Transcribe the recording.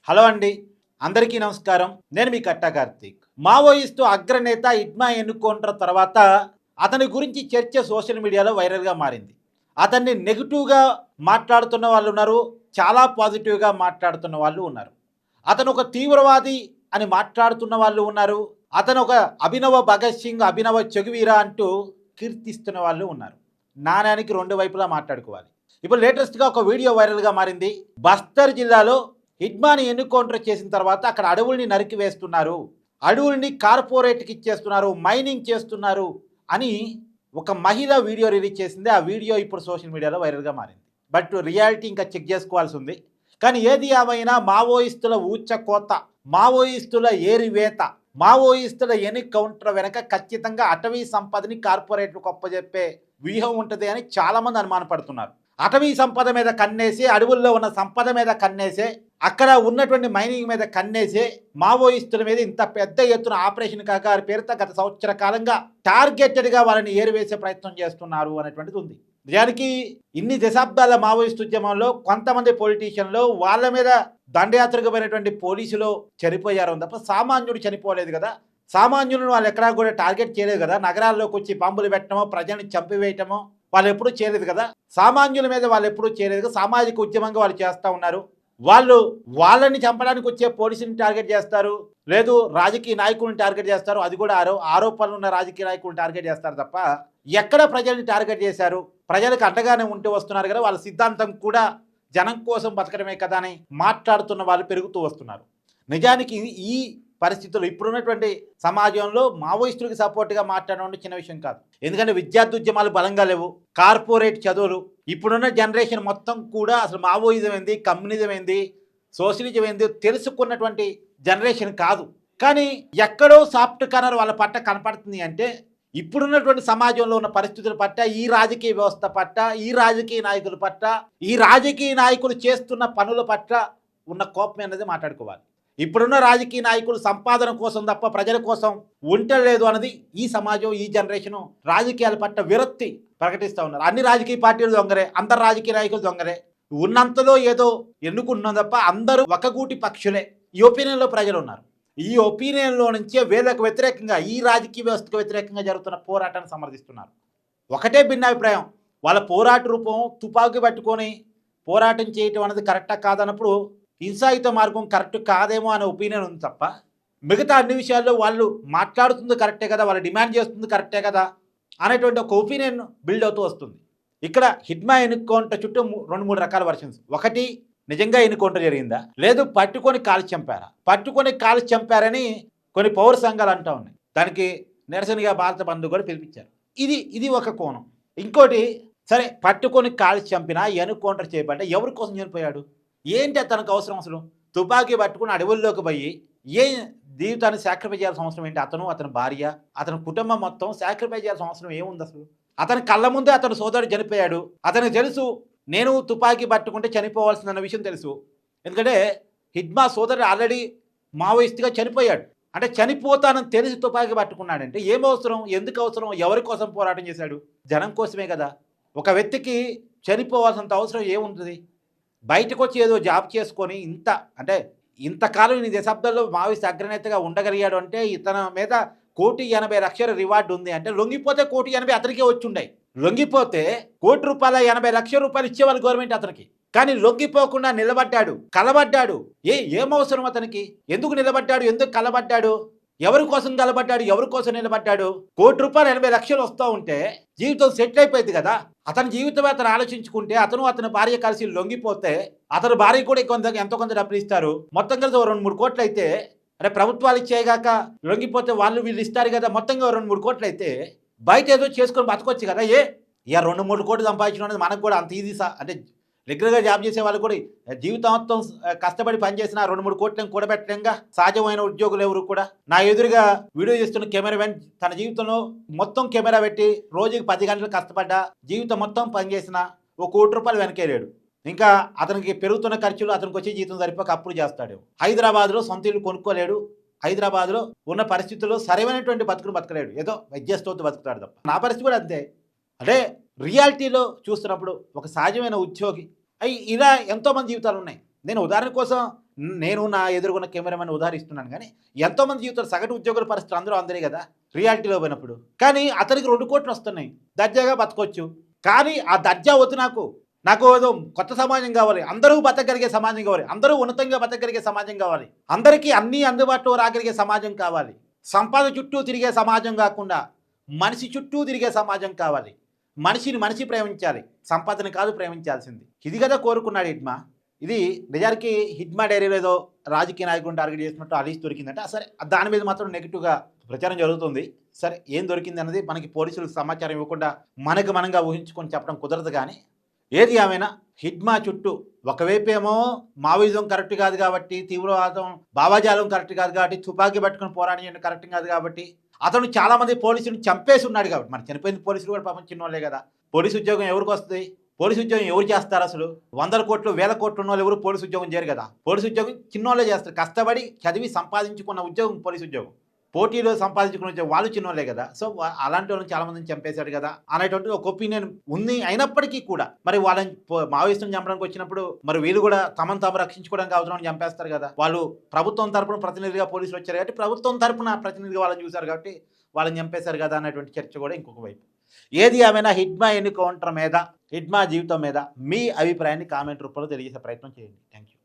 Hello అండి, అందరికీ నమస్కారం. నేను మీ కట్టా కార్తీక్. మావోయిస్టు అగ్రనేత ఇడ్మా ఎన్నుకౌంటర్ తర్వాత అతని గురించి చర్చ సోషల్ మీడియాలో వైరల్గా మారింది. అతన్ని నెగిటివ్గా మాట్లాడుతున్న వాళ్ళు ఉన్నారు, చాలా పాజిటివ్గా మాట్లాడుతున్న వాళ్ళు ఉన్నారు. అతను ఒక తీవ్రవాది అని మాట్లాడుతున్న వాళ్ళు ఉన్నారు, అతను ఒక అభినవ భగత్ సింగ్, అభినవ చెగువీరా అంటూ కీర్తిస్తున్న వాళ్ళు ఉన్నారు. నాణ్యానికి రెండు వైపులా మాట్లాడుకోవాలి. ఇప్పుడు లేటెస్ట్గా ఒక వీడియో వైరల్గా మారింది. బస్తర్ జిల్లాలో హిడ్మాని ఎన్నుకౌంటర్ చేసిన తర్వాత అక్కడ అడవుల్ని నరికి వేస్తున్నారు, అడవుల్ని కార్పొరేట్కి ఇచ్చేస్తున్నారు, మైనింగ్ చేస్తున్నారు అని ఒక మహిళ వీడియో రిలీజ్ చేసింది. ఆ వీడియో ఇప్పుడు సోషల్ మీడియాలో వైరల్గా మారింది. బట్ రియాలిటీ ఇంకా చెక్ చేసుకోవాల్సి ఉంది. కానీ ఏది ఏమైనా మావోయిస్టుల ఊచకోత, మావోయిస్టుల ఏరివేత, మావోయిస్టుల ఎన్కౌంటర్ వెనక ఖచ్చితంగా అటవీ సంపదని కార్పొరేట్లకు అప్పచెప్పే వ్యూహం ఉంటుంది అని చాలామంది అనుమానపడుతున్నారు. అటవీ సంపద మీద కన్నేసి, అడవుల్లో ఉన్న సంపద మీద కన్నేసే, అక్కడ ఉన్నటువంటి మైనింగ్ మీద కన్నేసే మావోయిస్టుల మీద ఇంత పెద్ద ఎత్తున ఆపరేషన్ కాకారి పేరుతో గత సంవత్సర కాలంగా టార్గెటెడ్గా వాళ్ళని ఏరివేసే ప్రయత్నం చేస్తున్నారు అనేటువంటిది ఉంది. నిజానికి ఇన్ని దశాబ్దాల మావోయిస్ట్ ఉద్యమంలో కొంతమంది పొలిటీషియన్లు వాళ్ళ మీద దండయాత్రకు పోయినటువంటి పోలీసులు చనిపోయారు తప్ప సామాన్యుడు చనిపోలేదు కదా. సామాన్యులను వాళ్ళు ఎక్కడా కూడా టార్గెట్ చేయలేదు కదా. నగరాల్లోకి వచ్చి బాంబులు పెట్టడమో, ప్రజల్ని చంపివేయటమో వాళ్ళు ఎప్పుడూ చేయలేదు కదా. సామాన్యుల మీద వాళ్ళు ఎప్పుడూ చేయలేదు కదా. సామాజిక ఉద్యమంగా వాళ్ళు చేస్తూ ఉన్నారు. వాళ్ళని చంపడానికి వచ్చే పోలీసుని టార్గెట్ చేస్తారు, లేదు రాజకీయ నాయకులను టార్గెట్ చేస్తారు. అది కూడా ఆరోపణలు ఉన్న రాజకీయ నాయకులను టార్గెట్ చేస్తారు తప్ప ఎక్కడ ప్రజల్ని టార్గెట్ చేశారు? ప్రజలకు అండగానే ఉంటూ వస్తున్నారు కదా. వాళ్ళ సిద్ధాంతం కూడా జనం కోసం బతకడమే కదా అని మాట్లాడుతున్న వాళ్ళు పెరుగుతూ వస్తున్నారు. నిజానికి ఈ పరిస్థితుల్లో ఇప్పుడున్నటువంటి సమాజంలో మావోయిస్టులకు సపోర్ట్గా మాట్లాడడం చిన్న విషయం కాదు. ఎందుకంటే విద్యార్థి ఉద్యమాలు బలంగా లేవు, కార్పొరేట్ చదువులు. ఇప్పుడున్న జనరేషన్ మొత్తం కూడా అసలు మావోయిజం ఏంది, కమ్యూనిజం ఏంది, సోషలిజం ఏంది తెలుసుకున్నటువంటి జనరేషన్ కాదు. కానీ ఎక్కడో సాఫ్ట్ కార్నర్ వాళ్ళ పట్ల కనపడుతుంది. అంటే ఇప్పుడున్నటువంటి సమాజంలో ఉన్న పరిస్థితుల పట్ల, ఈ రాజకీయ వ్యవస్థ పట్ల, ఈ రాజకీయ నాయకుల పట్ల, ఈ రాజకీయ నాయకులు చేస్తున్న పనుల పట్ల ఉన్న కోపం అనేది మాట్లాడుకోవాలి. ఇప్పుడున్న రాజకీయ నాయకులు సంపాదన కోసం తప్ప ప్రజల కోసం ఉండలేదు అన్నది ఈ సమాజం, ఈ జనరేషను రాజకీయాల పట్ల విరక్తి ప్రకటిస్తూ ఉన్నారు. అన్ని రాజకీయ పార్టీలు దొంగరే, అందరు రాజకీయ నాయకులు దొంగరే, ఉన్నంతలో ఏదో ఎన్నుకుంటున్నాం తప్ప అందరూ ఒకగూటి పక్షులే. ఈ ఒపీనియన్లో ప్రజలు ఉన్నారు. ఈ ఒపీనియన్లో నుంచే వీళ్ళకు వ్యతిరేకంగా, ఈ రాజకీయ వ్యవస్థకు వ్యతిరేకంగా జరుగుతున్న పోరాటాన్ని సమర్థిస్తున్నారు. ఒకటే భిన్నాభిప్రాయం, వాళ్ళ పోరాట రూపం తుపాకీ పట్టుకొని పోరాటం చేయటం అనేది కరెక్టా కాదన్నప్పుడు హింసాయుత మార్గం కరెక్ట్ కాదేమో అనే ఒపీనియన్ ఉంది తప్ప మిగతా అన్ని విషయాల్లో వాళ్ళు మాట్లాడుతుంది కరెక్టే కదా, వాళ్ళు డిమాండ్ చేస్తుంది కరెక్టే కదా అనేటువంటి ఒక ఒపీనియన్ బిల్డ్ అవుతూ వస్తుంది. ఇక్కడ హిడ్మా ఎన్కౌంటర్ చుట్టూ 2-3 రకాల వర్షన్స్. ఒకటి, నిజంగా ఎన్కౌంటర్ జరిగిందా, లేదు పట్టుకొని కాల్చి చంపారా. పట్టుకొని కాల్చి చంపారని కొన్ని పౌర సంఘాలు అంటూ ఉన్నాయి. దానికి నిరసనగా భారత బంధు కూడా పిలిపించారు. ఇది ఒక కోణం. ఇంకోటి, సరే పట్టుకొని కాల్చి చంపినా ఎన్కౌంటర్ చేయబడ్డా ఎవరి కోసం చనిపోయాడు, ఏంటి తనకు అవసరం? అసలు తుపాకీ పట్టుకుని అడవుల్లోకి పోయి ఏ జీవితాన్ని సాక్రిఫై చేయాల్సిన అవసరం ఏంటి? అతని భార్య, అతని కుటుంబం మొత్తం సాక్రిఫై చేయాల్సిన అవసరం ఏముంది అసలు? అతని కళ్ళ ముందే అతని సోదరుడు చనిపోయాడు. అతనికి తెలుసు నేను తుపాకీ పట్టుకుంటే చనిపోవాల్సిందన్న విషయం తెలుసు. ఎందుకంటే హిడ్మా సోదరుడు ఆల్రెడీ మావోయిస్ట్గా చనిపోయాడు. అంటే చనిపోతానని తెలిసి తుపాకీ పట్టుకున్నాడంటే ఏం అవసరం, ఎందుకు అవసరం, ఎవరి కోసం పోరాటం చేశాడు? జనం కోసమే కదా. ఒక వ్యక్తికి చనిపోవాల్సినంత అవసరం ఏముంటుంది? బయటకు వచ్చి ఏదో జాబ్ చేసుకొని ఇంతకాలం ఇన్ని దశాబ్దాల్లో మావోయిస్ట్ అగ్రనేతగా ఉండగలిగాడు అంటే ఇతని మీద 1,80,00,000 రివార్డు ఉంది. అంటే లొంగిపోతే 1,80,00,000 అతనికే వచ్చి ఉండే. లొంగిపోతే ₹1,80,00,000 ఇచ్చేవాళ్ళు గవర్నమెంట్ అతనికి. కానీ లొంగిపోకుండా నిలబడ్డాడు, కలబడ్డాడు. ఏం అవసరం అతనికి? ఎందుకు నిలబడ్డాడు, ఎందుకు కలబడ్డాడు, ఎవరి కోసం కలబడ్డాడు, ఎవరి కోసం నిలబడ్డాడు? ₹1,80,00,000 వస్తూ ఉంటే జీవితం సెటిల్ అయిపోయింది కదా. అతని జీవితం అతను ఆలోచించుకుంటే, అతని భార్య కలిసి లొంగిపోతే అతని భార్య కూడా ఎంతో కొంత డబ్బులు ఇస్తారు. మొత్తం కలిసి 2-3 కోట్లు అయితే, అరే ప్రభుత్వాలు ఇచ్చేయగాక లొంగిపోతే వీళ్ళు ఇస్తారు కదా, మొత్తంగా 2-3 కోట్లు అయితే బయట ఏదో చేసుకొని బతకొచ్చు కదా. ఇక 2-3 కోట్లు సంపాదించడం అనేది మనకు కూడా అంత ఈజీ. అంటే రెగ్యులర్గా జాబ్ చేసే వాళ్ళు కూడా జీవితాంతం కష్టపడి పనిచేసిన 2-3 కోట్లను కూడబెట్టడంగా సహజమైన ఉద్యోగులు ఎవరు కూడా. నా ఎదురుగా వీడియో చేస్తున్న కెమెరామెన్ తన జీవితంలో మొత్తం కెమెరా పెట్టి రోజుకి 10 గంటలు కష్టపడ్డా, జీవితం మొత్తం పనిచేసిన ₹1,00,00,000 వెనకేరాడు. ఇంకా అతనికి పెరుగుతున్న ఖర్చులు, అతనికి వచ్చే జీతం సరిపోక అప్పులు చేస్తాడు. హైదరాబాద్లో సొంత ఇల్లు కొనుక్కోలేడు. హైదరాబాద్లో ఉన్న పరిస్థితుల్లో సరైనటువంటి బతుకులు బతకలేడు. ఏదో అడ్జస్ట్ బతుకుతాడు తప్ప. నా పరిస్థితి కూడా అంతే. అంటే రియాలిటీలో చూస్తున్నప్పుడు ఒక సహజమైన ఉద్యోగి ఇలా ఎంతోమంది జీవితాలు ఉన్నాయి. నేను ఉదాహరణ కోసం నేను నా ఎదురుగున్న కెమెరామెన్ ఉదాహరిస్తున్నాను కానీ ఎంతోమంది జీవితాలు సగటు ఉద్యోగుల పరిస్థితులు అందరూ అందరే కదా రియాలిటీలో పోయినప్పుడు. కానీ అతనికి 2 కోట్లు వస్తున్నాయి, దర్జాగా బతకొచ్చు. కానీ ఆ దర్జా వద్దు నాకు. నాకు ఏదో కొత్త సమాజం కావాలి, అందరూ బతకగలిగే సమాజం కావాలి, అందరూ ఉన్నతంగా బతకగలిగే సమాజం కావాలి, అందరికీ అన్నీ అందుబాటులో రాగలిగే సమాజం కావాలి. సంపాదన చుట్టూ తిరిగే సమాజం కాకుండా మనిషి చుట్టూ తిరిగే సమాజం కావాలి. మనిషిని మనిషి ప్రేమించాలి, సంపాదన కాదు ప్రేమించాల్సింది. ఇది కదా కోరుకున్నాడు హిడ్మా. ఇది నిజానికి హిడ్మా డైరీలో ఏదో రాజకీయ నాయకుడిని టార్గెట్ చేసినట్టు ఆ లిస్ట్ దొరికిందంటే సరే దాని మీద మాత్రం నెగిటివ్గా ప్రచారం జరుగుతుంది. సరే ఏం దొరికింది అన్నది మనకి పోలీసులకు సమాచారం ఇవ్వకుండా మనకు మనంగా ఊహించుకొని చెప్పడం కుదరదు. కానీ ఏది ఏమైనా హిడ్మా చుట్టూ ఒకవైపేమో మావోయిజం కరెక్ట్ కాదు కాబట్టి, తీవ్రవాదం భావాజాలం కరెక్ట్ కాదు కాబట్టి, తుపాకీ పట్టుకుని పోరాడడం కరెక్ట్ కాదు కాబట్టి, అతను చాలామంది పోలీసులు చంపేసి ఉన్నాడు కాబట్టి, మరి చనిపోయిన పోలీసులు కూడా పాపం చిన్నోళ్ళే కదా. పోలీసు ఉద్యోగం ఎవరికి వస్తుంది? పోలీసు ఉద్యోగం ఎవరు చేస్తారు? అసలు 100 కోట్లు 1000 కోట్లు ఉన్న వాళ్ళు ఎవరు పోలీసు ఉద్యోగం చేయరు కదా. పోలీసు ఉద్యోగం చిన్నోళ్ళే చేస్తారు, కష్టపడి చదివి సంపాదించుకున్న ఉద్యోగం పోలీసు ఉద్యోగం. పోటీలో సంపాదించుకుని వాళ్ళు చిన్నోళ్ళే కదా. సో అలాంటి వాళ్ళని చాలా మందిని చంపేశాడు కదా అనేటువంటి ఒక ఒపీనియన్ ఉంది. అయినప్పటికీ కూడా మరి వాళ్ళని మావోయిస్టులను చంపడానికి వచ్చినప్పుడు మరి వీళ్ళు కూడా తమను తాము రక్షించుకోవడానికి అవసరం చంపేస్తారు కదా. వాళ్ళు ప్రభుత్వం తరపున ప్రతినిధిగా పోలీసులు వచ్చారు కాబట్టి, ప్రభుత్వం తరపున ప్రతినిధిగా వాళ్ళని చూశారు కాబట్టి వాళ్ళని చంపేశారు కదా అనేటువంటి చర్చ కూడా ఇంకొక వైపు. ఏది ఏమైనా హిడ్మా ఎన్నికౌంటర్ మీద, హిడ్మా జీవితం మీద మీ అభిప్రాయాన్ని కామెంట్ రూపంలో తెలియజేసే ప్రయత్నం చేయండి. Thank you.